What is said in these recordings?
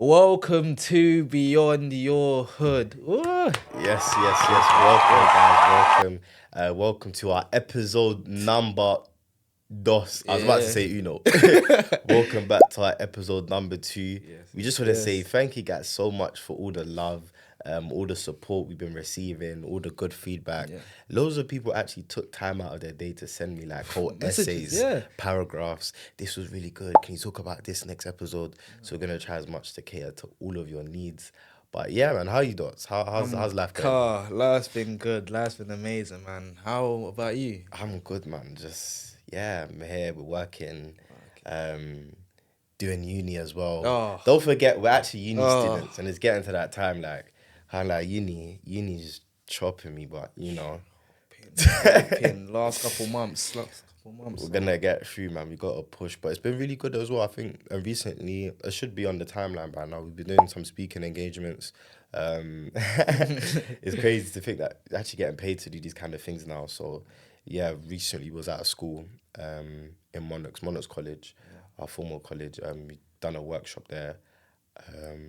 Welcome to Beyond Your Hood. Ooh. Yes. Welcome, guys. Welcome to our episode number dos. I was about to say uno. Welcome back to our episode number 2. We just want to say thank you guys so much for all the love, all the support we've been receiving, all the good feedback. Loads of people actually took time out of their day to send me like whole essays, paragraphs. This was really good. Can you talk about this next episode? So we're gonna try as much to cater to all of your needs. But yeah, man, how you dots? How's life going? Life's been good. Life's been amazing, man. How about you? I'm good, man. Just I'm here. We're working, doing uni as well. Oh. Don't forget, we're actually uni students, and it's getting to that time like how like uni's chopping me, but you know, Last couple months. we're gonna get through, man. We got to push, but it's been really good as well. I think recently it should be on the timeline by now. We've been doing some speaking engagements. It's crazy to think that we're actually getting paid to do these kind of things now. So yeah, recently was at a school in Monarchs College, our formal college. We done a workshop there.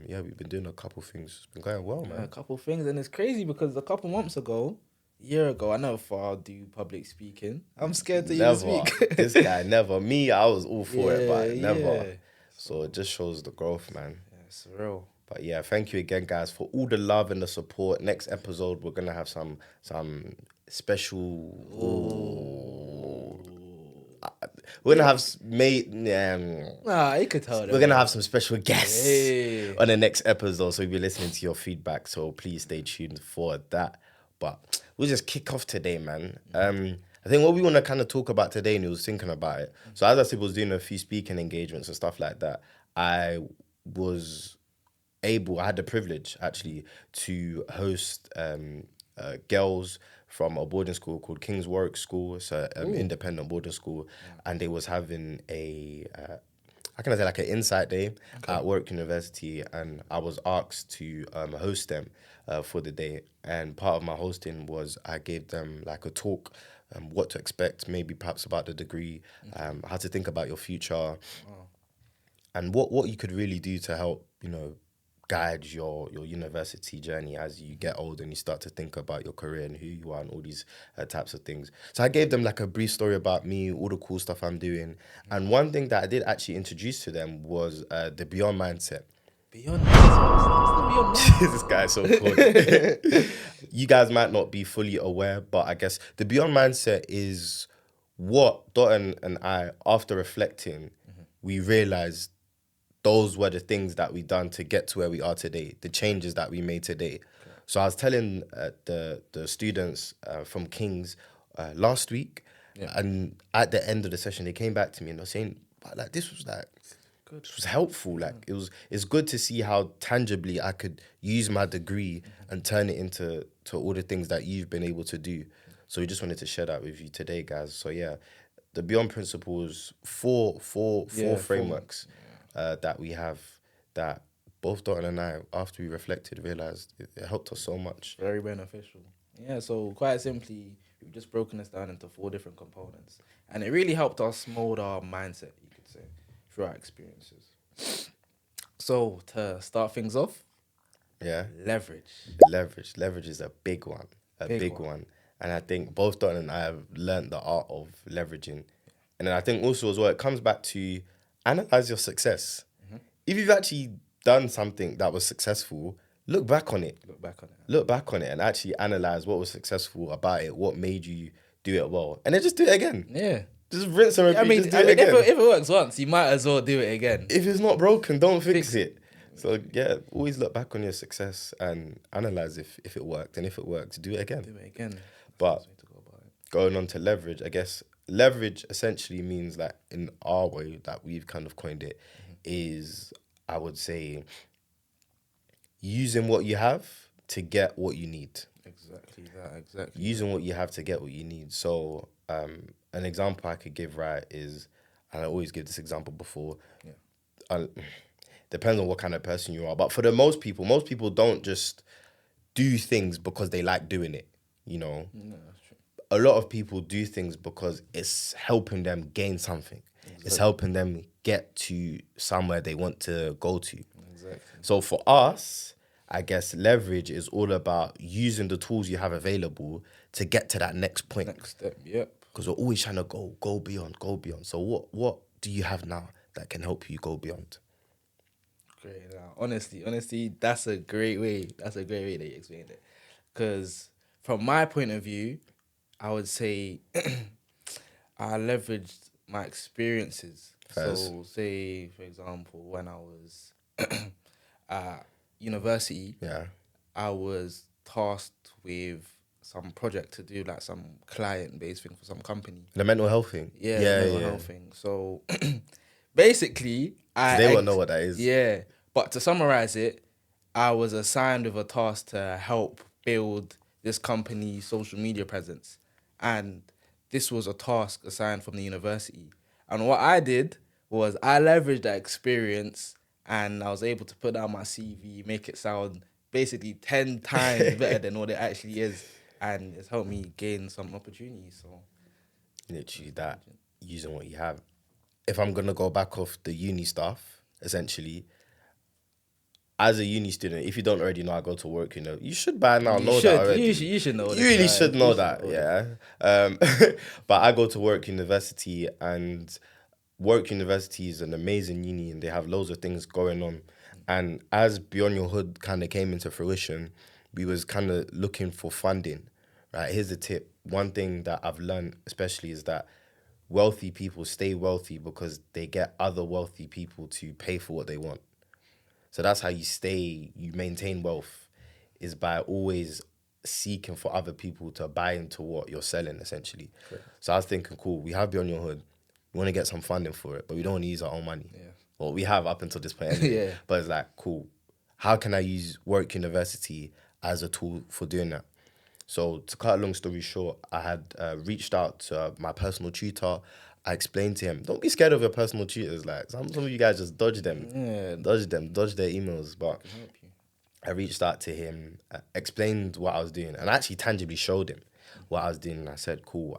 We've been doing a couple things. It's been going well, man. A couple things, and it's crazy because a couple months ago, year ago, I never thought I'd do public speaking. I'm scared to even speak. This guy never. Me, I was all for it, but never. So it just shows the growth, man. Yeah, it's real. But yeah, thank you again, guys, for all the love and the support. Next episode, we're gonna have some special. We're gonna have You could tell. We're gonna have some special guests on the next episode, so we'll be listening to your feedback. So please stay tuned for that. But we'll just kick off today, man. I think what we want to kind of talk about today, and I was thinking about it. So as I said, I was doing a few speaking engagements and stuff like that. I had the privilege actually to host girls from a boarding school called King's Warwick School. It's an independent boarding school, and they was having a how can I say, like an insight day at Warwick University, and I was asked to host them for the day. And part of my hosting was I gave them like a talk, what to expect, maybe perhaps about the degree, how to think about your future, and what you could really do to help, guide your university journey as you get older and you start to think about your career and who you are and all these types of things. So I gave them like a brief story about me, all the cool stuff I'm doing. And one thing that I did actually introduce to them was the Beyond Mindset. Beyond Mindset? This guy is so cool. You guys might not be fully aware, but I guess the Beyond Mindset is what Dotun and I, after reflecting, we realized those were the things that we done to get to where we are today, the changes that we made today. Okay. So I was telling the students from King's last week, and at the end of the session, they came back to me and they were saying, like, this was like, good. This was helpful. Like, it's good to see how tangibly I could use my degree and turn it into all the things that you've been able to do. So we just wanted to share that with you today, guys. So yeah, the Beyond Principles, four frameworks. That we have, that both Dotun and I, after we reflected, realised it helped us so much. Very beneficial. Yeah, so quite simply, we've just broken this down into 4 different components. And it really helped us mould our mindset, you could say, through our experiences. So to start things off, leverage. Leverage is a big one. A big one. And I think both Dotun and I have learned the art of leveraging. And then I think also as well, it comes back to analyze your success. If you've actually done something that was successful, look back on it and actually analyze what was successful about it, what made you do it well, and then just do it again. Yeah. Just rinse and repeat. Just do it again. If it works once, you might as well do it again. If it's not broken, don't fix it. So yeah, always look back on your success and analyze if it worked, and if it worked, do it again. But going on to leverage, I guess leverage essentially means that in our way that we've kind of coined it is, I would say, using what you have to get what you need. Exactly. Using what you have to get what you need. So an example I could give, is, and I always give this example before, depends on what kind of person you are, but for most people don't just do things because they like doing it, No, that's true. A lot of people do things because it's helping them gain something. Exactly. It's helping them get to somewhere they want to go to. Exactly. So for us, I guess leverage is all about using the tools you have available to get to that next point. Next step. Yep. Because we're always trying to go beyond, go beyond. So what do you have now that can help you go beyond? Great. Now, honestly, that's a great way. That's a great way that you explained it. Because from my point of view, I would say I leveraged my experiences. First, So, say for example, when I was at university, yeah, I was tasked with some project to do, like some client based thing for some company. the mental health thing. Yeah, the Yeah, mental yeah. health thing. So basically, Because they won't know what that is. yeah. But to summarize it, I was assigned with a task to help build this company's social media presence, and this was a task assigned from the university. And what I did was I leveraged that experience, and I was able to put down my CV, make it sound basically 10 times better than what it actually is, and it's helped me gain some opportunities. So Literally that, using what you have. If I'm gonna go back off the uni stuff, essentially, as a uni student, if you don't already know, I go to work. You should by now you know that should, already. you should know You this, really right? should You know should that, know this. yeah. But I go to work university, and work university is an amazing uni, and they have loads of things going on. And as Beyond Your Hood kind of came into fruition, we was kind of looking for funding. Right, here's the tip. One thing that I've learned, especially, is that wealthy people stay wealthy because they get other wealthy people to pay for what they want. So that's how you maintain wealth, is by always seeking for other people to buy into what you're selling, essentially. Correct. So I was thinking, cool, we have Beyond Your Hood. We want to get some funding for it, but we don't want to use our own money. Yeah. Well, we have up until this point anyway. Yeah. But it's like, cool, how can I use Work University as a tool for doing that? So to cut a long story short, I had reached out to my personal tutor. I explained to him, don't be scared of your personal tutors. Like some of you guys just dodge them, Yeah, dodge their emails. But can help you. I reached out to him, explained what I was doing, and I actually tangibly showed him what I was doing. And I said, cool,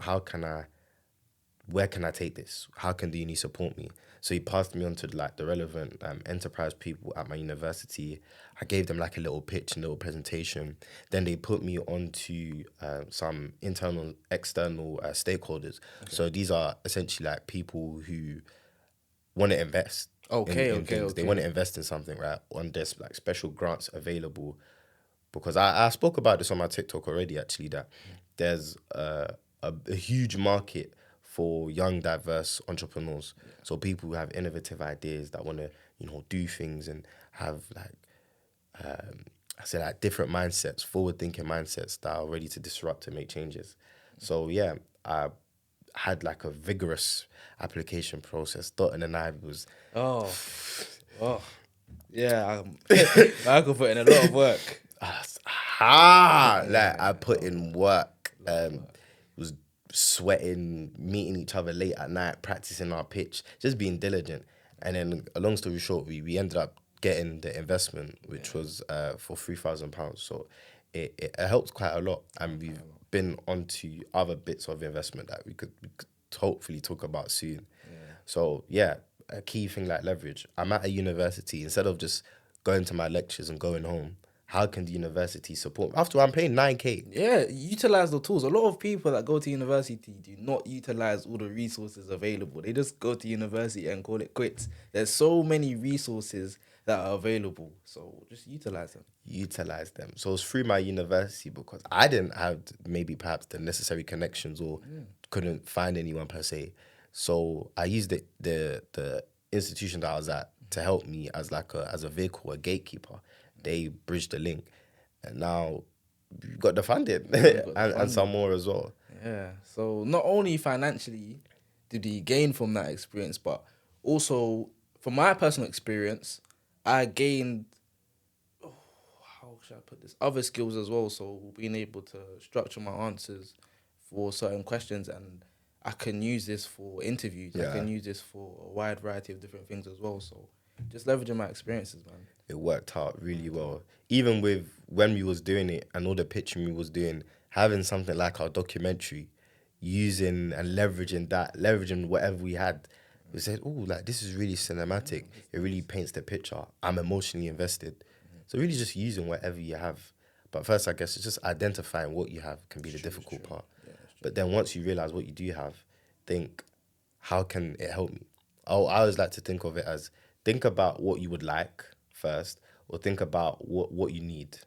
where can I take this? How can the uni support me? So he passed me on to like the relevant enterprise people at my university. I gave them like a little pitch and little presentation. Then they put me on to some internal, external stakeholders. Okay. So these are essentially like people who want to invest in things. They want to invest in something, right? On this like special grants available. Because I spoke about this on my TikTok already, actually, that there's a huge market for young, diverse entrepreneurs. Yeah. So people who have innovative ideas that want to, do things and have I say like different mindsets, forward-thinking mindsets that are ready to disrupt and make changes. So yeah, I had like a vigorous application process. Dotun and I was Oh, oh, yeah. I could put in a lot of work. like I put in work. Was sweating, meeting each other late at night, practicing our pitch, just being diligent. And then, a long story short, we ended up getting the investment, which was for £3,000. So it helped quite a lot, and we've been onto other bits of investment that we could hopefully talk about soon. Yeah. So yeah, a key thing like leverage. I'm at a university. Instead of just going to my lectures and going home, how can the university support me? After all, I'm paying 9K. Yeah, utilize the tools. A lot of people that go to university do not utilize all the resources available. They just go to university and call it quits. There's so many resources that are available, so just utilize them. Utilize them. So it's through my university, because I didn't have maybe perhaps the necessary connections, or couldn't find anyone per se. So I used the institution that I was at to help me as a vehicle, a gatekeeper. They bridged the link, and now we got the funding, and some more as well. Yeah. So not only financially did we gain from that experience, but also from my personal experience, I gained, how should I put this, other skills as well. So being able to structure my answers for certain questions, and I can use this for interviews. Yeah. I can use this for a wide variety of different things as well. So just leveraging my experiences, man. It worked out really well. Even with when we was doing it and all the pitching we was doing, having something like our documentary, using and leveraging whatever we had, who said, "Oh, like this is really cinematic. It really paints the picture. I'm emotionally invested." So really, just using whatever you have. But first, I guess it's just identifying what you have can be the difficult part. Yeah, it's true. But then once you realize what you do have, think, how can it help me? I always like to think of it as think about what you would like first, or think about what you need,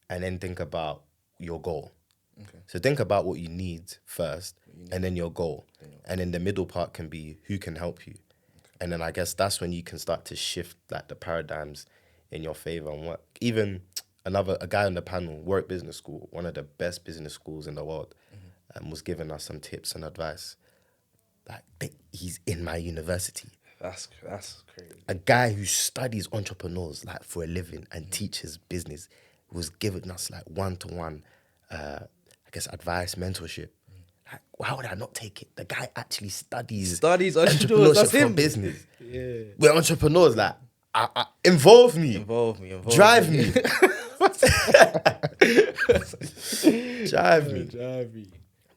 and then think about your goal. Okay. So think about what you need first, You need and then your goal. then your And then the middle part can be who can help you. And then I guess that's when you can start to shift like the paradigms in your favor and what even a guy on the panel, Warwick Business School, one of the best business schools in the world, was giving us some tips and advice. Like he's in my university. That's crazy. A guy who studies entrepreneurs like for a living and teaches business was giving us like one-to-one, I guess, advice, mentorship. Like, why would I not take it? The guy actually studies Entrepreneurs. That's for him. business. Yeah. We're entrepreneurs. Like, involve me, Involve drive me. me, drive me. Drive me.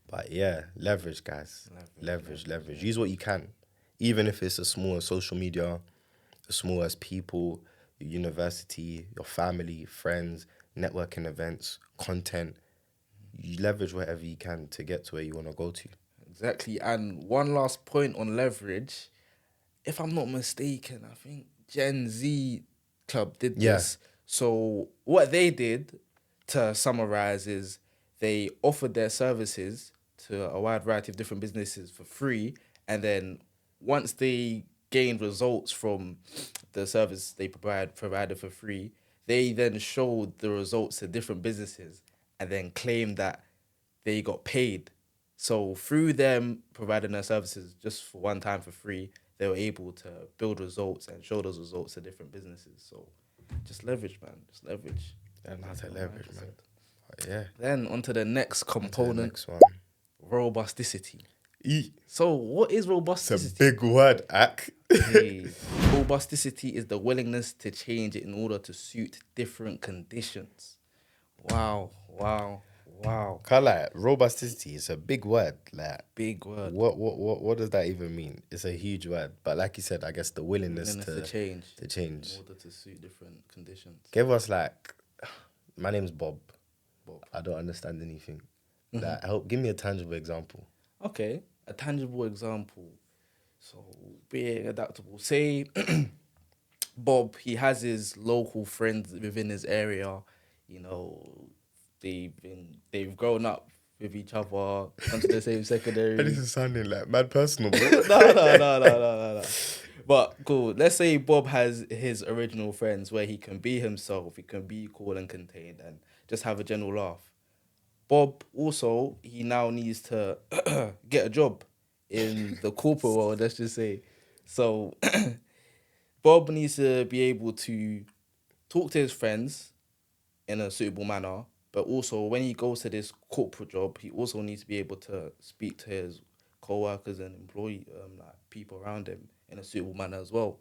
But yeah, leverage, guys. Leverage. Use what you can. Even if it's as small as social media, as small as people, your university, your family, friends, networking events, content. You leverage whatever you can to get to where you want to go to. Exactly. And one last point on leverage. If I'm not mistaken, I think Gen Z Club did Yeah. this. So what they did, to summarize, is they offered their services to a wide variety of different businesses for free, and then once they gained results from the service they provided for free, they then showed the results to different businesses and then claimed that they got paid. So through them providing their services just for one time for free, they were able to build results and show those results to different businesses. So just leverage, man. Just leverage. And that's a leverage, man. But yeah. Then on to the next To the component, next one. robusticity. E. So what is It's a robusticity? big word, Ak. Hey, robusticity is the willingness to change in order to suit different conditions. Wow. Can't lie, robusticity is a big word. Like, Big word. what does that even mean? It's a huge word. But like you said, I guess the willingness Willingness to change. to change. In order to suit different conditions. Give us like, my name's Bob. Bob. I don't understand anything. Like, give me a tangible example. Okay, a tangible example. So being adaptable. Say Bob, he has his local friends within his area. You know, they've grown up with each other, gone to the same secondary. This is sounding like mad personal, bro. No. But cool. Let's say Bob has his original friends where he can be himself, he can be cool and contained, and just have a general laugh. Bob also, he now needs to get a job in the corporate world, let's just say. So Bob needs to be able to talk to his friends in a suitable manner, but also when he goes to this corporate job, he also needs to be able to speak to his co-workers and employee, like people around him in a suitable manner as well.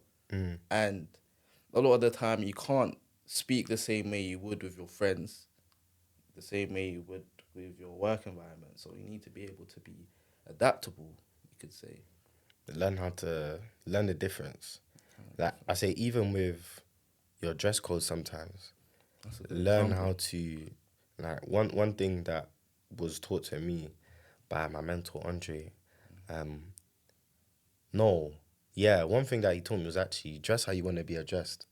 And a lot of the time, you can't speak the same way you would with your friends, the same way you would with your work environment. So you need to be able to be adaptable, you could say. Learn how to learn the difference. Like I say, even with your dress code sometimes, That's a good learn example. how to, like, one thing that was taught to me by my mentor Andre, one thing that he told me was actually dress how you want to be addressed.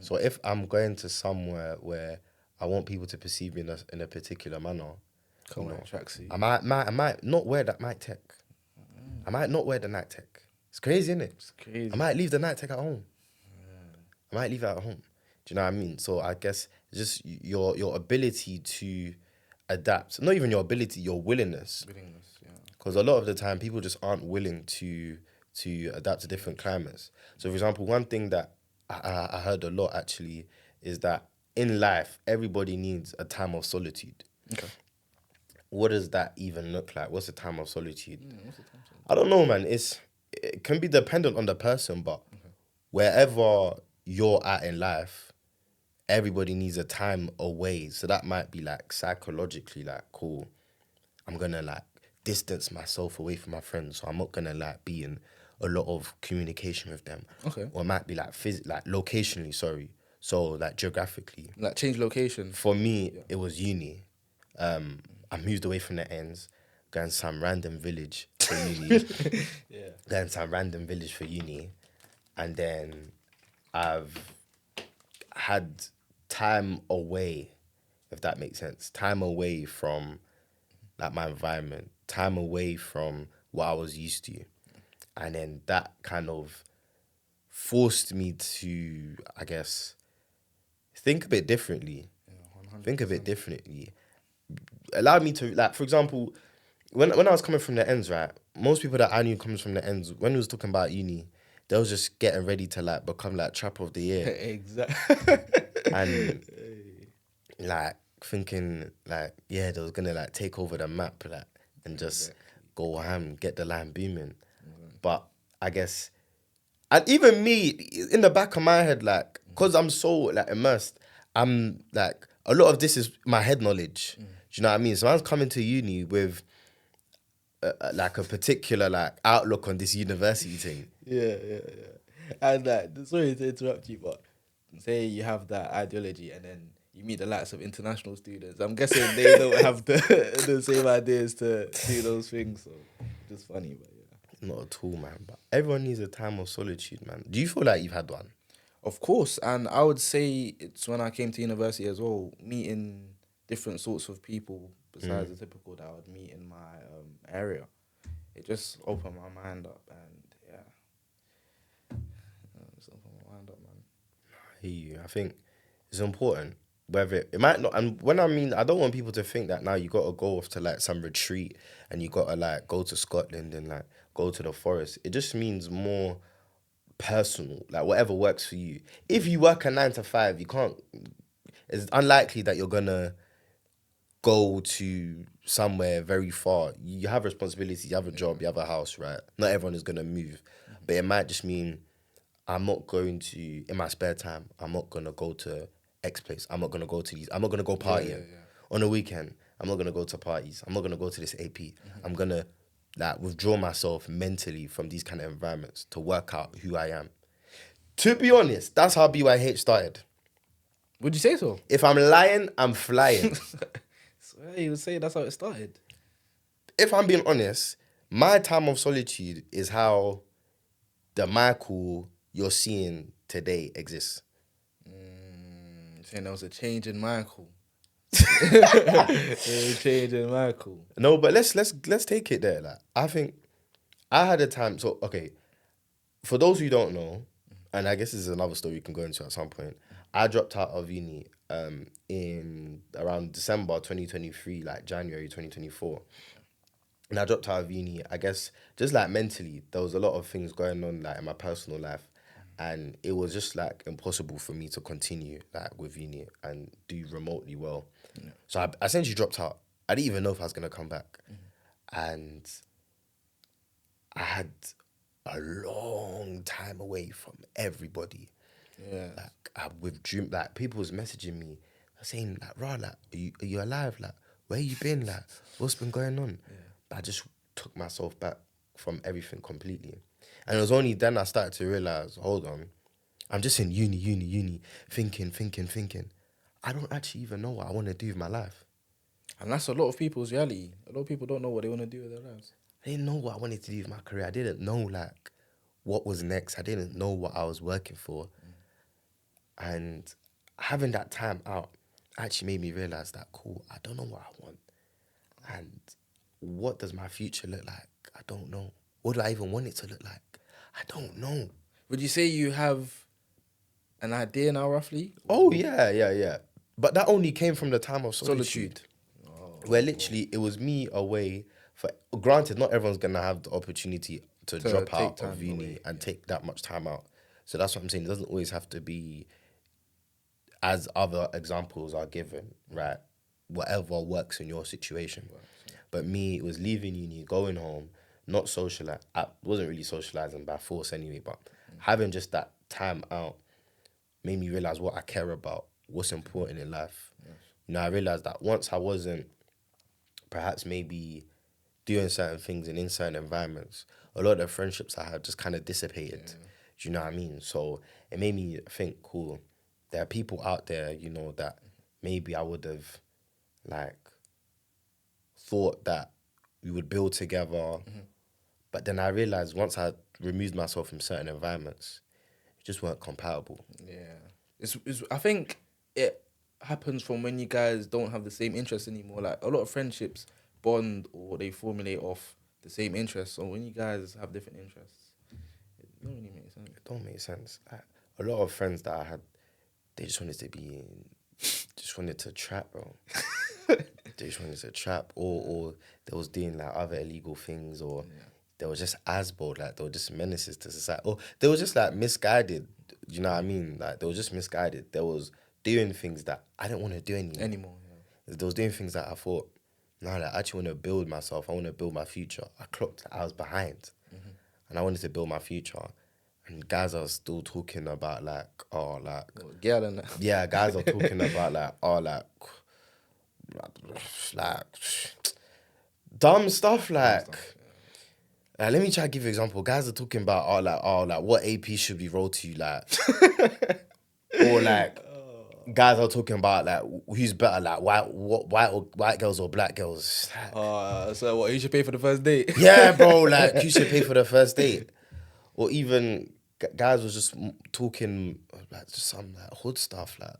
So if I'm going to somewhere where I want people to perceive me in a particular manner, Come on, tracksuit. I might not wear that night tech. I might not wear the night tech. It's crazy, isn't it? It's crazy. I might leave the night tech at home. I might leave it at home. Do you know what I mean? So I guess just your ability to adapt, not even your ability, your willingness. Willingness, yeah. Because a lot of the time, people just aren't willing to adapt to different climates. So, for example, one thing that I heard a lot actually is that in life, everybody needs a time of solitude. Okay. What does that even look like? What's a time of solitude? What's the time zone? I don't know, man. It can be dependent on the person, but wherever you're at in life, everybody needs a time away. So that might be like psychologically like, cool, I'm gonna like distance myself away from my friends. So I'm not gonna like be in a lot of communication with them. Okay. Or it might be like like locationally, sorry. So like geographically. Like change location. For me, it was uni. I moved away from the ends, going to some random village for uni. Yeah. Going to some random village for uni. And then I've had time away, if that makes sense. Time away from like my environment, time away from what I was used to. And then that kind of forced me to, I guess, think a bit differently. Yeah, Think a bit 100%. differently. Allowed me to, like, for example, when I was coming from the ends, right, most people that I knew coming from the ends, when we was talking about uni, they was just getting ready to like become like trap of the year. Exactly. And like thinking like, yeah, they was gonna like take over the map like and just go ham, get the line booming. But I guess, and even me in the back of my head, like, cause I'm so like immersed, I'm like a lot of this is my head knowledge. Do you know what I mean? So I was coming to uni with like a particular like outlook on this university thing. Yeah. And like, sorry to interrupt you, but say you have that ideology and then you meet the likes of international students. I'm guessing they don't have the the same ideas to do those things. So just funny, but yeah. Not at all, man. But everyone needs a time of solitude, man. Do you feel like you've had one? Of course, and I would say it's when I came to university as well, meeting different sorts of people besides the typical that I would meet in my area. It just opened my mind up, and yeah, just opened my mind up, man. I hear you. I think it's important. Whether it might not, and when I mean, I don't want people to think that now you got to go off to like some retreat and you got to like go to Scotland and like go to the forest. It just means more personal, like whatever works for you. If you work a 9 to 5, you can't. It's unlikely that you're gonna go to somewhere very far. You have responsibilities, you have a job, you have a house, right? Not everyone is gonna move, but it might just mean I'm not going to in my spare time. I'm not gonna go to X place. I'm not gonna go to these. I'm not gonna go partying on a weekend. I'm not gonna go to parties. I'm not gonna go to this AP. I'm gonna like withdraw myself mentally from these kind of environments to work out who I am. To be honest, that's how BYH started. Would you say so? If I'm lying, I'm flying. Swear you would say that's how it started. If I'm being honest, my time of solitude is how the Michael you're seeing today exists. Saying there was a change in Michael. There was a change in Michael. No, but let's take it there. Like I think I had a time. So okay, for those who don't know, and I guess this is another story we can go into at some point. I dropped out of uni in around December 2023, like January 2024. And I dropped out of uni, I guess, just like mentally, there was a lot of things going on like in my personal life. And it was just like impossible for me to continue like with uni and do remotely well. So I essentially dropped out. I didn't even know if I was gonna come back. And I had a long time away from everybody. Yeah. Like I withdrew. Like people was messaging me, saying like, "Rah, like, are you alive? Like, where you been? Like, what's been going on?" But I just took myself back from everything completely, and it was only then I started to realize, hold on, I'm just in uni, thinking. I don't actually even know what I want to do with my life. And that's a lot of people's reality. A lot of people don't know what they want to do with their lives. I didn't know what I wanted to do with my career. I didn't know like what was next. I didn't know what I was working for. And having that time out actually made me realize that, cool, I don't know what I want. And what does my future look like? I don't know. What do I even want it to look like? I don't know. Would you say you have an idea now, roughly? Oh, yeah. But that only came from the time of solitude. Where literally it was me away for, granted, not everyone's going to have the opportunity to drop take out time of uni away, and take that much time out. So that's what I'm saying. It doesn't always have to be as other examples are given, right? Whatever works in your situation. But me, it was leaving uni, going home, not socialize. I wasn't really socializing by force anyway, but having just that time out made me realize what I care about, what's important in life. You know, I realized that once I wasn't perhaps maybe doing certain things and in certain environments, a lot of the friendships I had just kind of dissipated. Do you know what I mean? So it made me think, cool, there are people out there, you know, that maybe I would have like thought that we would build together. But then I realized once I removed myself from certain environments, it just weren't compatible. Yeah, it's. I think it happens from when you guys don't have the same interests anymore. Like a lot of friendships bond or they formulate off the same interests. So when you guys have different interests, it don't really make sense. It don't make sense. Like, a lot of friends that I had, they just wanted to be, just wanted to trap, bro. They just wanted to trap, or they was doing like other illegal things, or they were just as bold, like they were just menaces to society, or they were just like misguided. You know what I mean? Like they were just misguided. They was doing things that I didn't want to do anymore. They was doing things that I thought, no, like, I actually want to build myself. I want to build my future. I clocked that I was behind, and I wanted to build my future. And guys are still talking about like, oh, like, Girl and that. yeah, guys are talking about like, oh, like dumb stuff, like. Let me try to give you an example. Guys are talking about like what AP should be rolled to you, like, or like guys are talking about like who's better, like white girls or black girls. So what? You should pay for the first date. Yeah, bro, like you should pay for the first date, or even guys was just talking like just some like hood stuff, like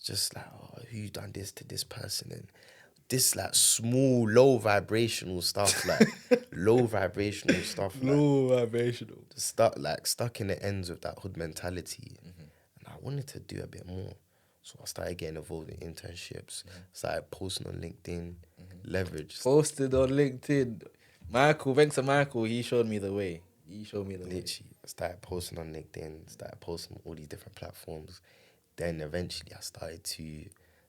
just like, oh, who done this to this person, and this like small low vibrational stuff, like low vibrational stuff, like Low vibrational. stuck in the ends of that hood mentality, and I wanted to do a bit more. So I started getting involved in internships, started posting on LinkedIn, leverage. Posted on LinkedIn. Michael, thanks to Michael, he showed me the way. Literally, I started posting on LinkedIn, started posting on all these different platforms. Then eventually I started to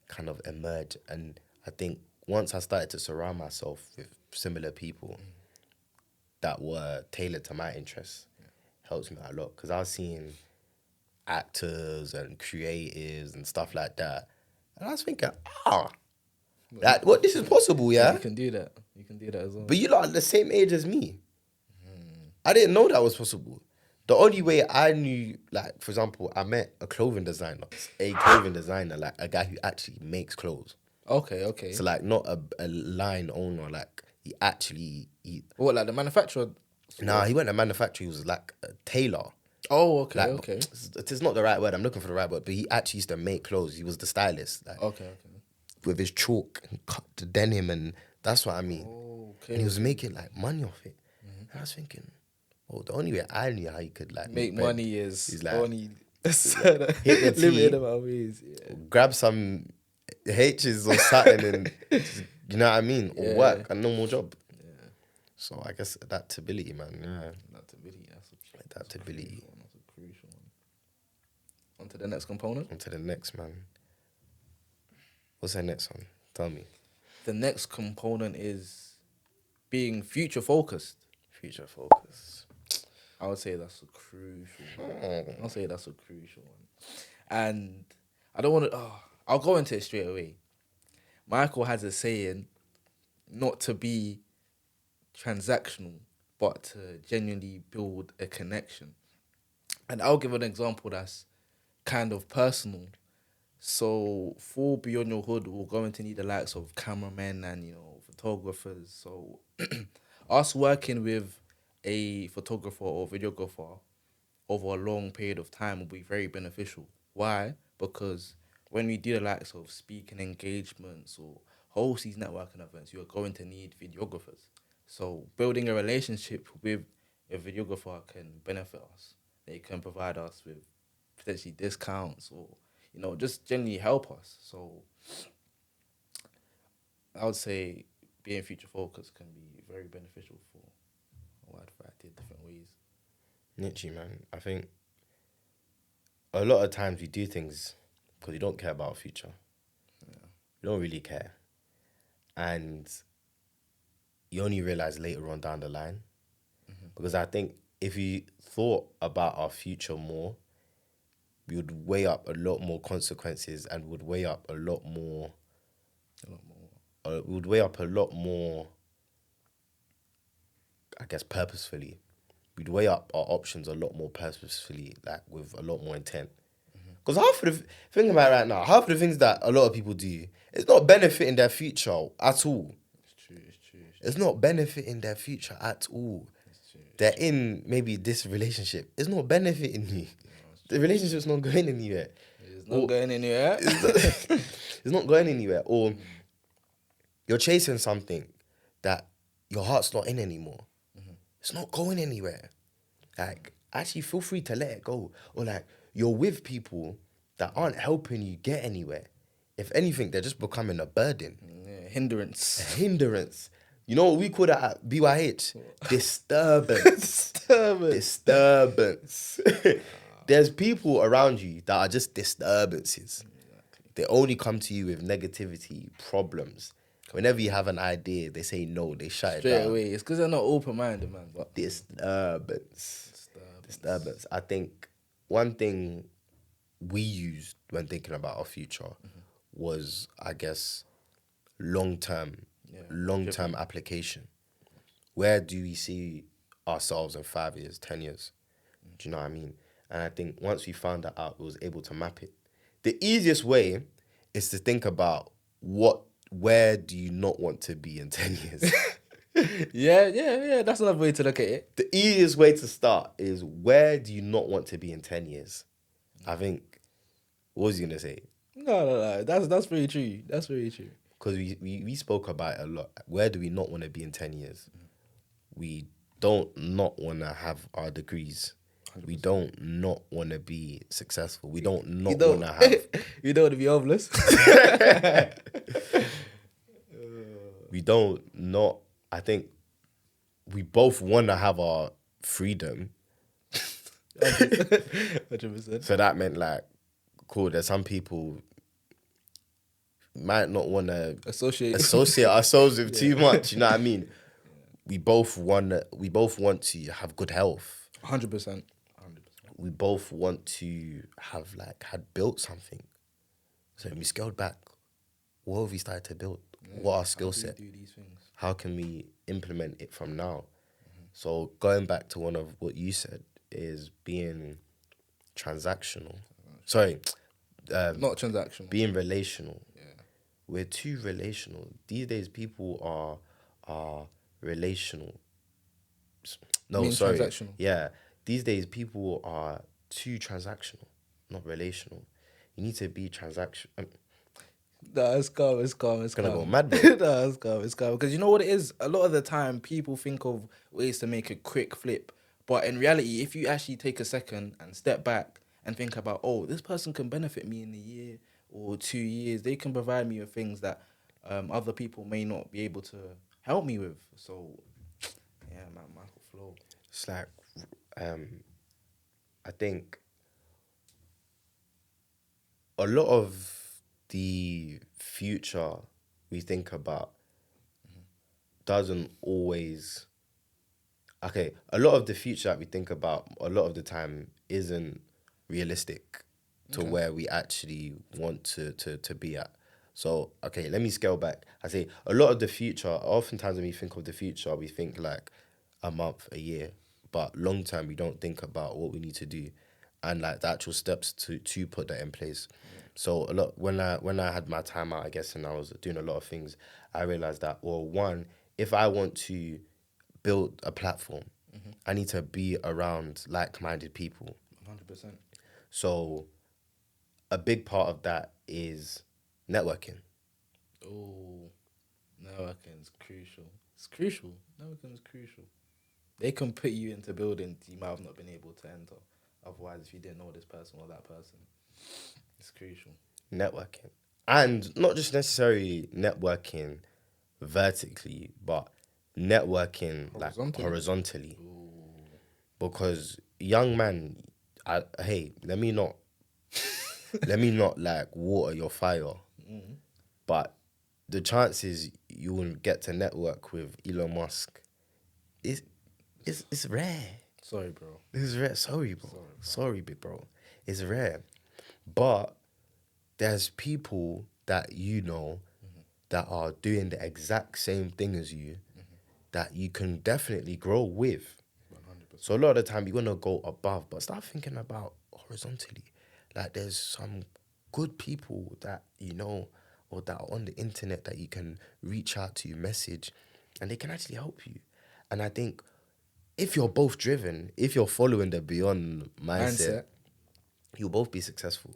kind of emerge. And I think once I started to surround myself with similar people that were tailored to my interests, helps me out a lot. Because I was seeing actors and creatives and stuff like that. And I was thinking, like, what, this is possible, yeah? You can do that. You can do that as well. But you lot are the same age as me. I didn't know that was possible. The only way I knew, like, for example, I met a clothing designer, like a guy who actually makes clothes. Okay. So, like, not a line owner, like, he What, like the manufacturer? Nah, he went to manufacturer, he was like a tailor. Oh, okay, Like, okay. It's not the right word, I'm looking for the right word, but he actually used to make clothes. He was the stylist. Like, Okay. with his chalk and cut the denim, and that's what I mean. Okay. And he was making, like, money off it. And I was thinking, well, the only way I knew how you could like Make bread money is like, only hit the limited tea, amount of ways. Yeah. grab some H's or something, and just, you know what I mean, or work a normal job. Yeah. So I guess adaptability, man. Yeah, Adaptability. Adaptability. That's a crucial one. On to the next component. On to the next, man. What's the next one? Tell me. The next component is being future focused. Future focus. I would say that's a crucial one. And I don't want to... I'll go into it straight away. Michael has a saying not to be transactional, but to genuinely build a connection. And I'll give an example that's kind of personal. So for Beyond Your Hood, we're going to need the likes of cameramen and, photographers. So us working with a photographer or videographer over a long period of time will be very beneficial. Why? Because when we do the likes of speaking engagements or host these networking events, you're going to need videographers. So building a relationship with a videographer can benefit us. They can provide us with potentially discounts or, just generally help us. So I would say being future focused can be very beneficial for a wide variety of different ways. Literally, man. I think a lot of times we do things because you don't care about our future. Yeah. You don't really care. And you only realize later on down the line. Because I think if we thought about our future more, we would weigh up a lot more consequences and would weigh up a lot more. We would weigh up a lot more, I guess, purposefully. we'd weigh up our options a lot more purposefully, like with a lot more intent. Because half of the think about it right now, half of the things that a lot of people do, it's not benefiting their future at all. It's true. It's true. It's not benefiting their future at all. It's true. They're in maybe this relationship. It's not benefiting you. The relationship's not going anywhere. It's not going anywhere. It's not going anywhere. Or you're chasing something that your heart's not in anymore. It's not going anywhere. Like, actually feel free to let it go. Or like, you're with people that aren't helping you get anywhere. If anything, they're just becoming a burden. Yeah, hindrance. A hindrance. You know what we call that at BYH? Disturbance. Disturbance. There's people around you that are just disturbances. Exactly. They only come to you with negativity, problems. Whenever you have an idea, they say no, they shut Straight it down. away. It's because they're not open-minded, man. But Disturbance. I think one thing we used when thinking about our future was, I guess, long-term application. Where do we see ourselves in 5 years, 10 years? Do you know what I mean? And I think once we found that out, we was able to map it. The easiest way is to think about where do you not want to be in 10 years? yeah. That's another way to look at it. The easiest way to start is where do you not want to be in 10 years? I think, what was you going to say? No. That's very true. That's very true. Because we spoke about it a lot. Where do we not want to be in 10 years? We don't not want to have our degrees. 100%. We don't not want to be successful. We don't not want to have... You don't want to be homeless. We don't not... I think we both want to have our freedom. 100%. So that meant like, cool, there's some people might not want to associate ourselves with too much. You know what I mean? We both want to have good health. 100%. We both want to have had built something. So we scaled back. What have we started to build? What our skill set? Do these things? How can we implement it from now? So going back to one of what you said is being transactional. Sorry, not transactional. Being relational. Yeah, we're too relational these days. People are relational. No, sorry. Transactional. Yeah, these days people are too transactional, not relational. You need to be transactional. Nah, it's calm. It's gonna go mad. Nah, it's calm. Because you know what it is? A lot of the time, people think of ways to make a quick flip. But in reality, if you actually take a second and step back and think about, oh, this person can benefit me in a year or 2 years. They can provide me with things that other people may not be able to help me with. So, yeah, man, Michael Flow. It's like, I think a lot of the future we think about doesn't always... Okay, a lot of the future that we think about a lot of the time isn't realistic to where we actually want to be at. So, okay, let me scale back. I say a lot of the future, oftentimes when we think of the future, we think like a month, a year. But long term, we don't think about what we need to do and like the actual steps to put that in place. So a lot when I had my time out, I guess, and I was doing a lot of things, I realized that, well, one, if I want to build a platform, I need to be around like-minded people. 100%. So a big part of that is networking. Oh, networking is crucial. It's crucial. Networking is crucial. They can put you into buildings you might have not been able to enter. Otherwise, if you didn't know this person or that person, it's crucial. Networking. And not just necessarily networking vertically, but networking horizontally. Ooh. Because young man, let me not like water your fire, but the chances you will get to network with Elon Musk it's rare. Sorry, bro. It's rare. Sorry, bro. Sorry, big bro. It's rare. But there's people that you know that are doing the exact same thing as you that you can definitely grow with. 100%. So a lot of the time you want to go above, but start thinking about horizontally. Like there's some good people that you know or that are on the internet that you can reach out to, message, and they can actually help you. And I think if you're both driven, if you're following the beyond mindset, Mindset. you'll both be successful.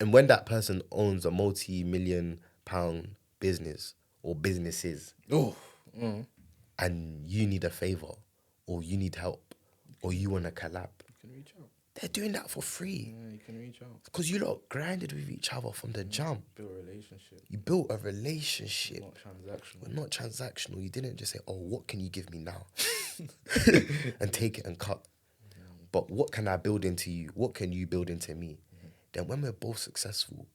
And when that person owns a multi-million-pound business or businesses, Oh. Mm. and you need a favor, or you need help, or you want to collab, You can reach out. they're doing that for free. Yeah, you can reach out. Because you lot grinded with each other from the jump. Build a relationship. You built a relationship. Not transactional. We're not transactional. You didn't just say, oh, what can you give me now? And take it and cut. But what can I build into you? What can you build into me? Then when we're both successful,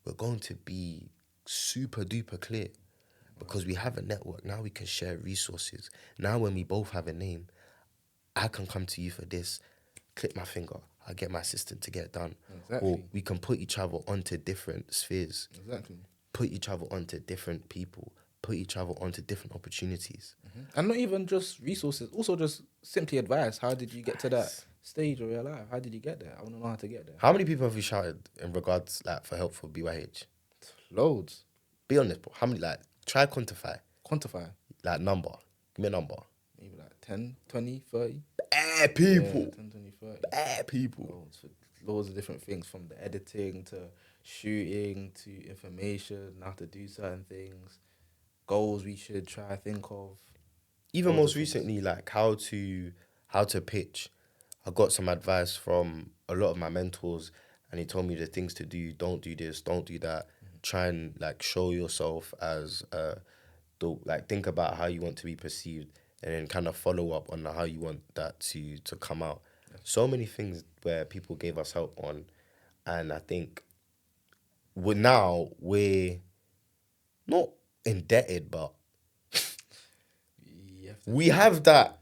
we're going to be super duper clear. Because we have a network. Now we can share resources. Now when we both have a name, I can come to you for this, click my finger, I'll get my assistant to get it done. Exactly. Or we can put each other onto different spheres, Exactly. put each other onto different people, put each other onto different opportunities. And not even just resources, also just simply advice. How did you get to that stage of your life? How did you get there? I want to know how to get there. How many people have you shouted in regards like for help for BYH? Loads. Be honest, bro. How many, like, try quantify, Quantify. like, number. Give me a number. Maybe like 10, 20, 30. Bare people. Yeah, 10, 20, 30. Bare people. Loads, for loads of different things, from the editing to shooting to information, how to do certain things, goals we should try to think of. Even Loads most of things. recently, like how to pitch. I got some advice from a lot of my mentors, and he told me the things to do. Don't do this. Don't do that. Try and like show yourself as like think about how you want to be perceived, and then kind of follow up on how you want that to come out. So many things where people gave us help on, and I think we're not indebted, but You have to, we have that.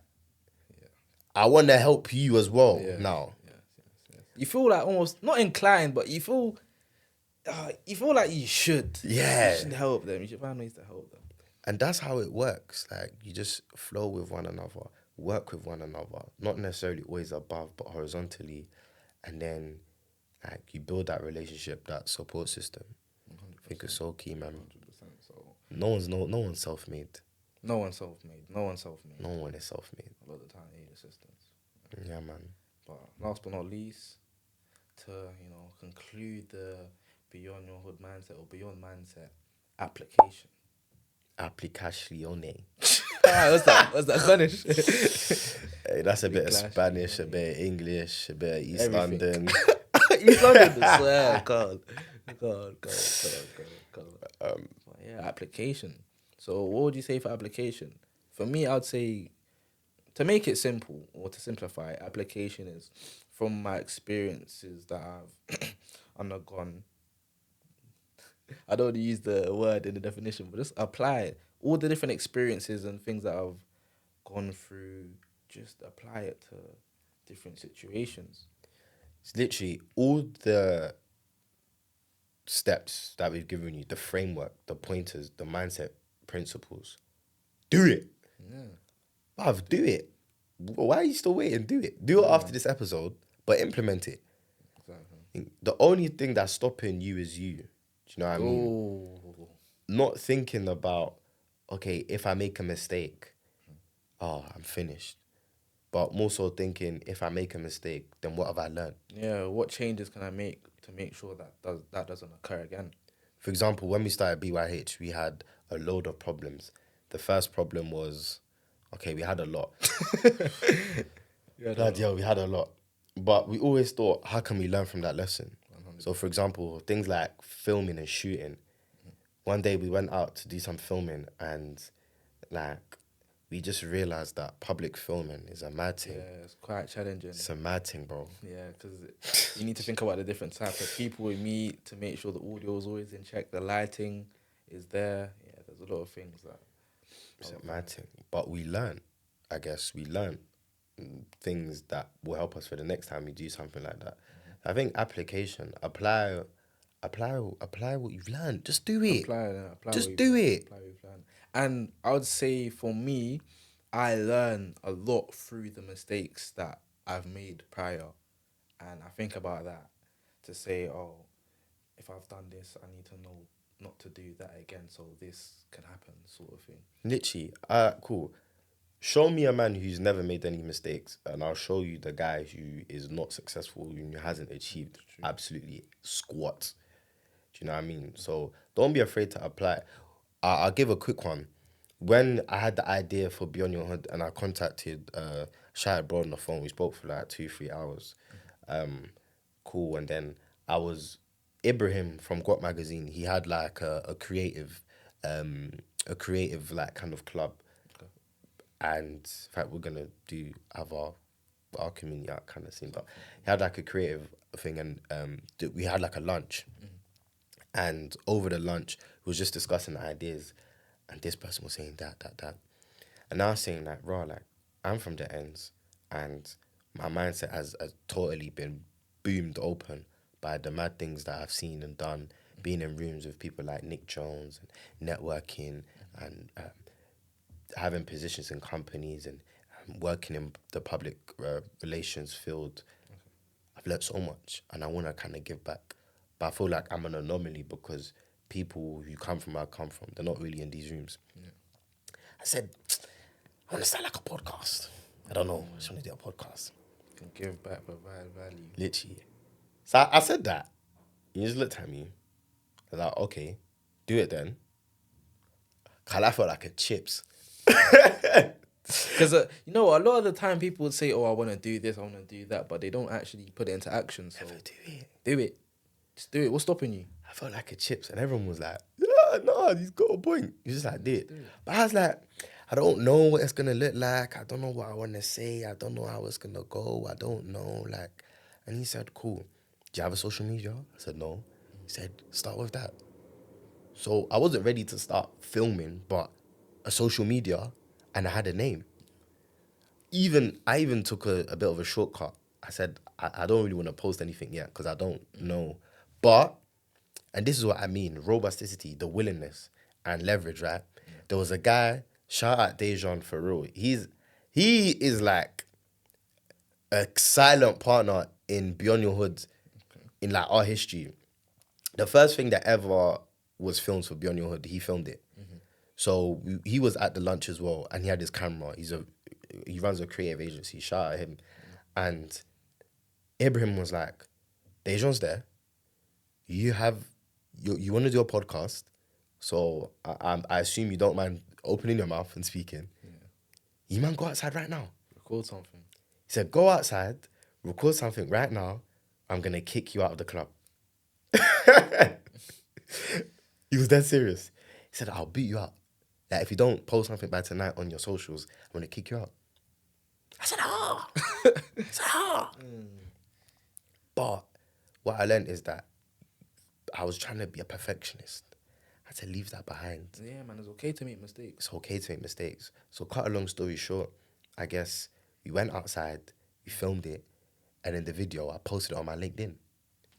I want to help you as well yeah. now. Yes. You feel like almost not inclined, but you feel like you should. Yeah. You should help them. You should find ways to help them. And that's how it works. Like, you just flow with one another, work with one another, not necessarily always above, but horizontally. And then, like, you build that relationship, that support system. I think it's so key, man. 100%. So No one's self-made. no one's self-made. No one's self-made. No one is self-made. A lot of the time, you need assistance. Yeah, man. But last but not least, to conclude the beyond your hood mindset or beyond mindset application. Applicazione. What's that? What's that Spanish? Hey, that's a bit of Clash, Spanish, a bit of English, a bit of East Everything. London. East London, I swear, God. But yeah, application. So what would you say for application? For me, I'd say, to make it simple or to simplify, application is from my experiences that I've undergone. I don't want to use the word in the definition, but just apply it. All the different experiences and things that I've gone through, just apply it to different situations. It's literally all the steps that we've given you, the framework, the pointers, the mindset principles. Do it. Yeah. Bruv, do it. Why are you still waiting? Do it. Do it after this episode, but implement it. Exactly. The only thing that's stopping you is you. Do you know what I mean? Oh. Not thinking about, okay, if I make a mistake, I'm finished. But more so thinking, if I make a mistake, then what have I learned? Yeah, what changes can I make to make sure that doesn't occur again? For example, when we started BYH, we had a load of problems. The first problem was, okay, we had a lot. We had a lot. But we always thought, how can we learn from that lesson? 100%. So, for example, things like filming and shooting. One day we went out to do some filming, and like we just realized that public filming is a mad thing. Yeah, it's quite challenging. It's a mad thing, bro. Yeah, because you need to think about the different type of people we meet to make sure the audio is always in check, the lighting is there. Yeah, there's a lot of things that. It's a mad thing. But we learn. I guess we learn things that will help us for the next time we do something like that. I think application, apply what you've learned. Just do it. Apply Just what do you've learned, it. apply what you've learned. And I would say for me, I learn a lot through the mistakes that I've made prior, and I think about that to say, oh, if I've done this, I need to know not to do that again, so this can happen, sort of thing. Literally, cool. Show me a man who's never made any mistakes, and I'll show you the guy who is not successful, who hasn't achieved True. absolutely squat. Do you know what I mean? So don't be afraid to apply. I'll give a quick one. When I had the idea for Beyond Your Hood and I contacted Shia Bro on the phone, we spoke for like 2-3 hours. Cool. And then I was Ibrahim from Got Magazine. He had like a creative like kind of club. And in fact, we're gonna have our community out kind of thing. But he had like a creative thing, and we had like a lunch. And over the lunch, we was just discussing the ideas, and this person was saying that. And I was saying like, raw, like, I'm from the ends, and my mindset has totally been boomed open by the mad things that I've seen and done, being in rooms with people like Nick Jones, and networking, and having positions in companies, and working in the public relations field. I've learnt so much, and I want to kind of give back. But I feel like I'm an anomaly because people who come from where I come from, they're not really in these rooms. I said, I want to start like a podcast. I don't know. I just want to do a podcast. Can give back, provide value. Literally. So I said that. You just looked at me. I was like, okay, do it then. Cause I felt like a chips. Because you know, a lot of the time people would say, "Oh, I want to do this, I want to do that," but they don't actually put it into action. So Never do it. do it, just do it. What's stopping you? I felt like a chips, and everyone was like, "Yeah, no, he's got a point." He's just like, "Do it." But I was like, I don't know what it's gonna look like. I don't know what I want to say. I don't know how it's gonna go. I don't know, like. And he said, "Cool. Do you have a social media?" I said, "No." He said, "Start with that." So I wasn't ready to start filming, but a social media, and I had a name. I even took a bit of a shortcut. I said, I don't really want to post anything yet because I don't know. But, and this is what I mean, robusticity, the willingness and leverage, right? There was a guy, shout out Dejan for real. He is like a silent partner in Beyond Your Hood in like our history. The first thing that ever was filmed for Beyond Your Hood, he filmed it. So he was at the lunch as well, and he had his camera. He runs a creative agency. Shout out him. And Ibrahim was like, Dejan's there. You want to do a podcast, so I assume you don't mind opening your mouth and speaking. You man, go outside right now. Record something. He said, go outside, record something right now. I'm gonna kick you out of the club. He was dead serious. He said, I'll beat you up. Like, if you don't post something by tonight on your socials, I'm gonna kick you out. I said, ah. I said, ah. But what I learned is that I was trying to be a perfectionist. I had to leave that behind. Yeah, man, it's okay to make mistakes. It's okay to make mistakes. So cut a long story short, I guess we went outside, we filmed it, and in the video, I posted it on my LinkedIn.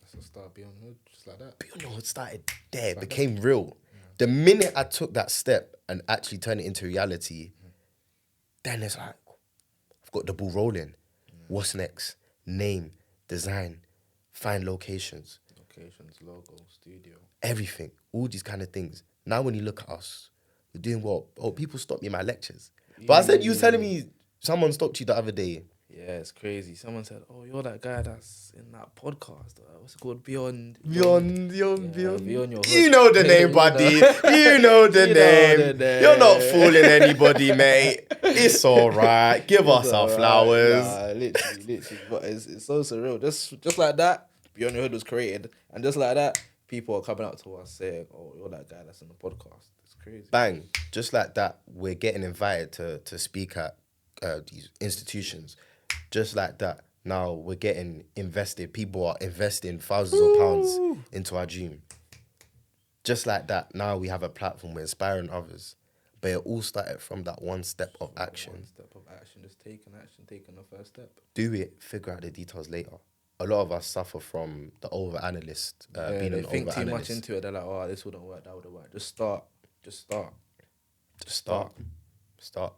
So start Beyond Hood, just like that. Beyond Your Hood started there. It became real. The minute I took that step and actually turned it into reality, then it's like, I've got the ball rolling. What's next? Name, design, find locations. Locations, logo, studio. Everything. All these kind of things. Now when you look at us, we're doing what? Oh, people stop me in my lectures. But I said, you was telling me someone stopped you the other day. Yeah, it's crazy. Someone said, "Oh, you're that guy that's in that podcast. What's it called? Beyond Beyond. Beyond Your Hood." You know the name, buddy. You know the name. You're not fooling anybody, mate. It's all right. Give us our flowers. Nah, literally. But it's so surreal. Just like that, Beyond Your Hood was created, and just like that, people are coming up to us saying, "Oh, you're that guy that's in the podcast." It's crazy. Bang. Just like that, we're getting invited to speak at these institutions. Just like that, now we're getting invested. People are investing thousands of pounds into our dream. Just like that, now we have a platform. We're inspiring others. But it all started from that one step of action. One step of action, just taking action, taking the first step. Do it, figure out the details later. A lot of us suffer from the over-analyst, being They an think too much over-analyst. into it. They're like, "Oh, this wouldn't work, that wouldn't work." Just start. Start.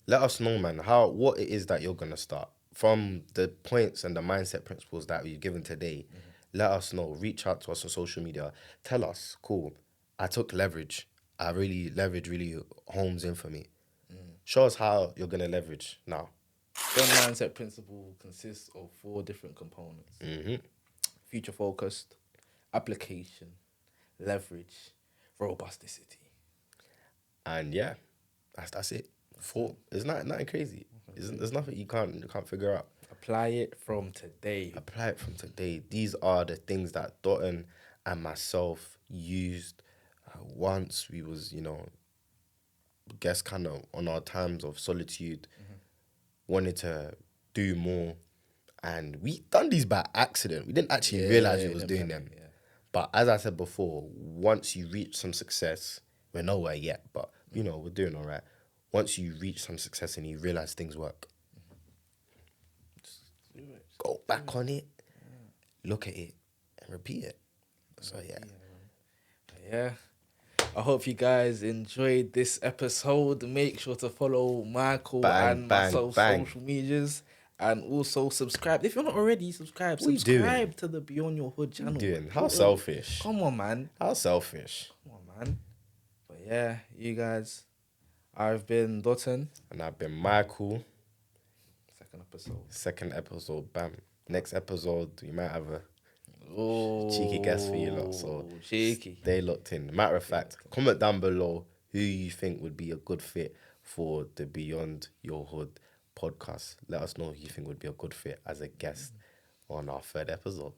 let us know, man, what it is that you're gonna start from the points and the mindset principles that we've given today. Let us know. Reach out to us on social media. Tell us, cool. I took leverage. Leverage really homes in for me. Show us how you're gonna leverage now. The mindset principle consists of 4 different components: future focused, application, leverage, robusticity. And yeah, that's it. Four. It's not nothing crazy. There's nothing you can't figure out. Apply it from today. Apply it from today. These are the things that Dotun and myself used once we was, guess kind of on our times of solitude, wanted to do more. And we done these by accident. We didn't actually realize we was doing them. Yeah. But as I said before, once you reach some success, we're nowhere yet, but we're doing all right. Once you reach some success and you realize things work, go back on it, look at it, and repeat it. So Yeah. I hope you guys enjoyed this episode. Make sure to follow Michael Bang, and bang, myself bang. social medias. And also subscribe. If you're not already subscribed, What you doing? subscribe to the Beyond Your Hood channel. doing? How selfish. Come on, man. How selfish. Come on, man. But yeah, you guys, I've been Dotun. And I've been Michael. Second episode. Bam. Next episode, we might have a Oh, cheeky guest for you lot. So cheeky. stay locked in. Matter of fact, comment down below who you think would be a good fit for the Beyond Your Hood podcast. Let us know who you think would be a good fit as a guest on our 3rd episode.